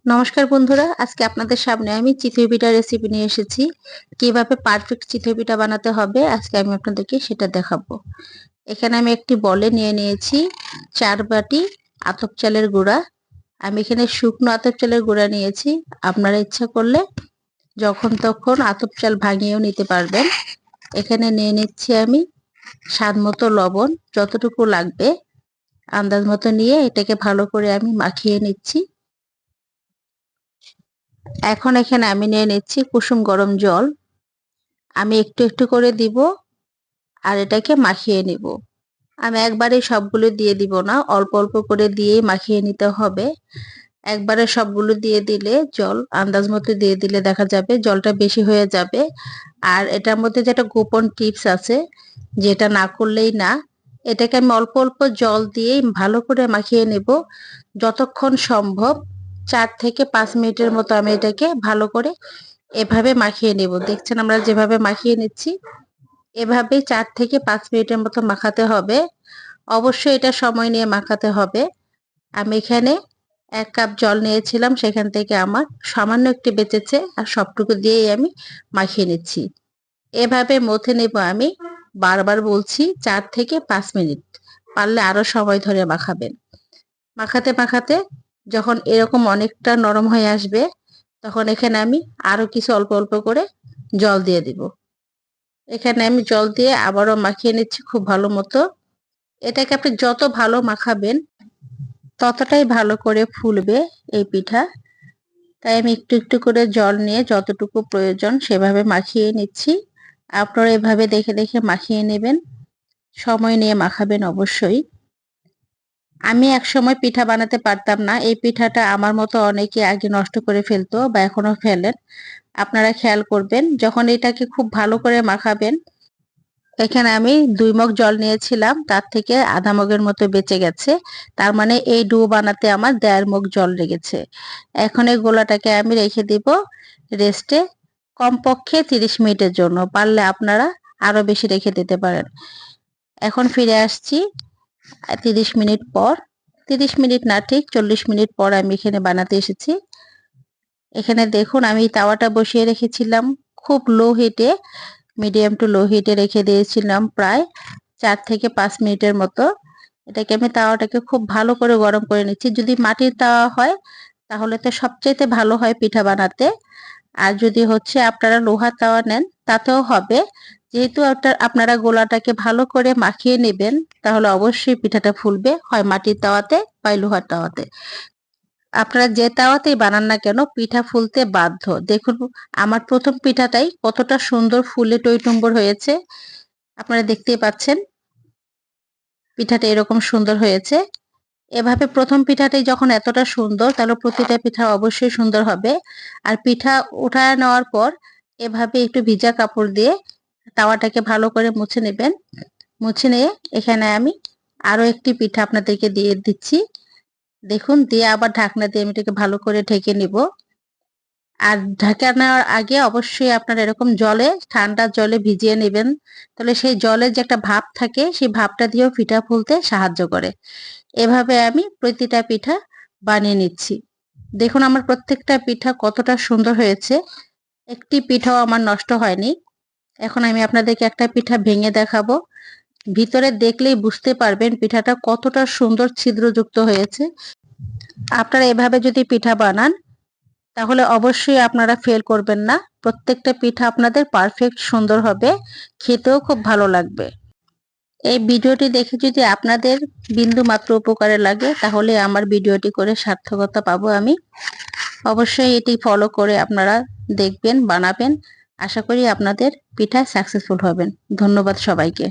নমস্কার বন্ধুরা, আজকে আপনাদের সামনে আমি চিতই পিঠা রেসিপি নিয়ে এসেছি। কিভাবে পারফেক্ট চিতই পিঠা বানাতে হবে আজকে আমি আপনাদেরকে সেটা দেখাবো। এখানে আমি একটি বলে নিয়ে নিয়েছি 4 বাটি আতপ চালের গুঁড়া। আমি এখানে শুকনো আতপ চালের গুঁড়া নিয়েছি। আপনারা ইচ্ছা করলে যখন তখন আতপ চাল ভাঙিয়েও নিতে পারবেন। এখানে নিয়ে নিচ্ছি আমি স্বাদ মতো লবণ, যতটুকু লাগবে আন্দাজ মতো নিয়ে এটাকে ভালো করে আমি মাখিয়ে নিচ্ছি। এখন এখানে আমি নিয়ে নিচ্ছি কুসুম গরম জল। আমি একটু একটু করে দিব আর এটাকে মাখিয়ে নিব। আমি একবারে সবগুলো দিয়ে দিব না, অল্প অল্প করে দিয়ে মাখিয়ে নিতে হবে। একবারে সবগুলো দিয়ে দিলে জল আন্দাজ মতো দিয়ে দিলে দেখা যাবে জলটা বেশি হয়ে যাবে। আর এটার মধ্যে যেটা গোপন টিপস আছে, যেটা না করলেই না, এটাকে আমি অল্প অল্প জল দিয়ে ভালো করে মাখিয়ে নেব যতক্ষণ সম্ভব। 4 থেকে 5 মিনিটের মতো আমি এটাকে ভালো করে এভাবে মাখিয়ে নেব। দেখছেন আমরা যেভাবে মাখিয়ে নিচ্ছি, এভাবে 4 থেকে 5 মিনিটের মতো মাখাতে হবে। অবশ্যই এটা সময় নিয়ে মাখাতে হবে। আমি এখানে 1 কাপ জল নিয়েছিলাম, সেখান থেকে আমার সামান্য একটু বেঁচেছে আর সবটুকু দিয়েই আমি মাখিয়ে নিচ্ছি। এভাবে মথে নেব আমি, বারবার বলছি 4 থেকে 5 মিনিট, পারলে আরো সময় ধরে মাখাবেন। মাখাতে মাখাতে যখন এরকম অনেকটা নরম হয়ে আসবে, তখন এখানে আমি আরো কিছু অল্প অল্প করে জল দিয়ে দিব। এখানে আমি জল দিয়ে আবারও মাখিয়ে নিচ্ছি খুব ভালো মতো। এটাকে আপনি যত ভালো মাখাবেন ততটাই ভালো করে ফুলবে এই পিঠা। তাই আমি একটু একটু করে জল নিয়ে যতটুকু প্রয়োজন সেভাবে মাখিয়ে নিচ্ছি। আপনারা এভাবে দেখে দেখে মাখিয়ে নেবেন, সময় নিয়ে মাখাবেন অবশ্যই। আমি একসময় পিঠা বানাতে পারতাম না। এই পিঠাটা আমার মতো অনেকে আগে নষ্ট করে ফেলতো বা এখনো ফেলেন। আপনারা খেয়াল করবেন যখন এটাকে খুব ভালো করে মাখাবেন। এখানে আমি 2 মগ জল নিয়েছিলাম, তার থেকে আধা মগের মতো বেঁচে গেছে। তার মানে এই ডো বানাতে আমার 1.5 মগ জল লেগেছে। এখন এই গোলাটাকে আমি রেখে দিব রেস্টে, কমপক্ষে 30 মিনিটের জন্য। পারলে আপনারা আরো বেশি রেখে দিতে পারেন। এখন ফিরে আসছি 30 মিনিট পর। 30 মিনিট না, ঠিক 40 মিনিট পর আমি এখানে বানাতে এসেছি। এখানে দেখুন আমি তাওয়াটা বসিয়ে রেখেছিলাম খুব লো হিটে, মিডিয়াম টু লো হিটে রেখে দিয়েছিলাম প্রায় 4 থেকে 5 মিনিটের মতো। এটাকে আমি তাওয়াটাকে খুব ভালো করে গরম করে নিচ্ছি। যদি মাটির তাওয়া হয় তাহলে তো সবচাইতে ভালো হয় পিঠা বানাতে। আর যদি হচ্ছে আপনারা লোহার তাওয়া নেন তাতেও হবে। যেহেতু আপনারা গোলাটাকে ভালো করে মাখিয়ে নেবেন, তাহলে অবশ্যই পিঠাটা ফুলবে, হয় মাটির তাওয়াতে বা লোহার তাওয়াতে। আপনারা যে তাওয়াতেই বানান না কেন পিঠা ফুলতে বাধ্য। দেখুন আমার প্রথম পিঠাটাই কতটা সুন্দর ফুলে টইটুম্বর হয়েছে। আপনারা দেখতেই পাচ্ছেন পিঠাটা এরকম সুন্দর হয়েছে। এভাবে প্রথম পিঠাটাই যখন এতটা সুন্দর, তাহলে প্রতিটা পিঠা অবশ্যই সুন্দর হবে। আর পিঠা উঠায় নেওয়ার পর এভাবে একটু ভিজা কাপড় দিয়ে তাওয়াটাকে ভালো করে মুছে নেবেন। মুছে নিয়ে এখানে আমি আরো একটি পিঠা আপনাদেরকে দিয়ে দিচ্ছি। দেখুন, দিয়ে আবার ঢাকনা দিয়ে আমি এটাকে ভালো করে ঢেকে নিব। আর ঢাকা নেওয়ার আগে অবশ্যই আপনারা এরকম জলে, ঠান্ডা জলে ভিজিয়ে নেবেন। তাহলে সেই জলের যে একটা ভাপ থাকে, সেই ভাপটা দিয়েও পিঠা ফুলতে সাহায্য করে। এভাবে আমি প্রতিটা পিঠা বানিয়ে নিচ্ছি। দেখুন আমার প্রত্যেকটা পিঠা কতটা সুন্দর হয়েছে, একটি পিঠাও আমার নষ্ট হয়নি। এখন আমি আপনাদেরকে একটা পিঠা ভেঙে দেখাবো। ভিতরে দেখলেই বুঝতে পারবেন পিঠাটা কতটা সুন্দর ছিদ্রযুক্ত হয়েছে। আপনারা এভাবে যদি পিঠা বানান তাহলে অবশ্যই আপনারা ফেল করবেন না। প্রত্যেকটা পিঠা আপনাদের পারফেক্ট সুন্দর হবে, খেতেও খুব ভালো লাগবে। এই ভিডিওটি দেখে যদি আপনাদের বিন্দু মাত্র উপকারে লাগে তাহলে আমার ভিডিওটি করে সার্থকতা পাবো আমি। অবশ্যই এটি ফলো করে আপনারা দেখবেন, বানাবেন। আশা করি আপনাদের পিঠা সাকসেসফুল হবেন। ধন্যবাদ সবাইকে।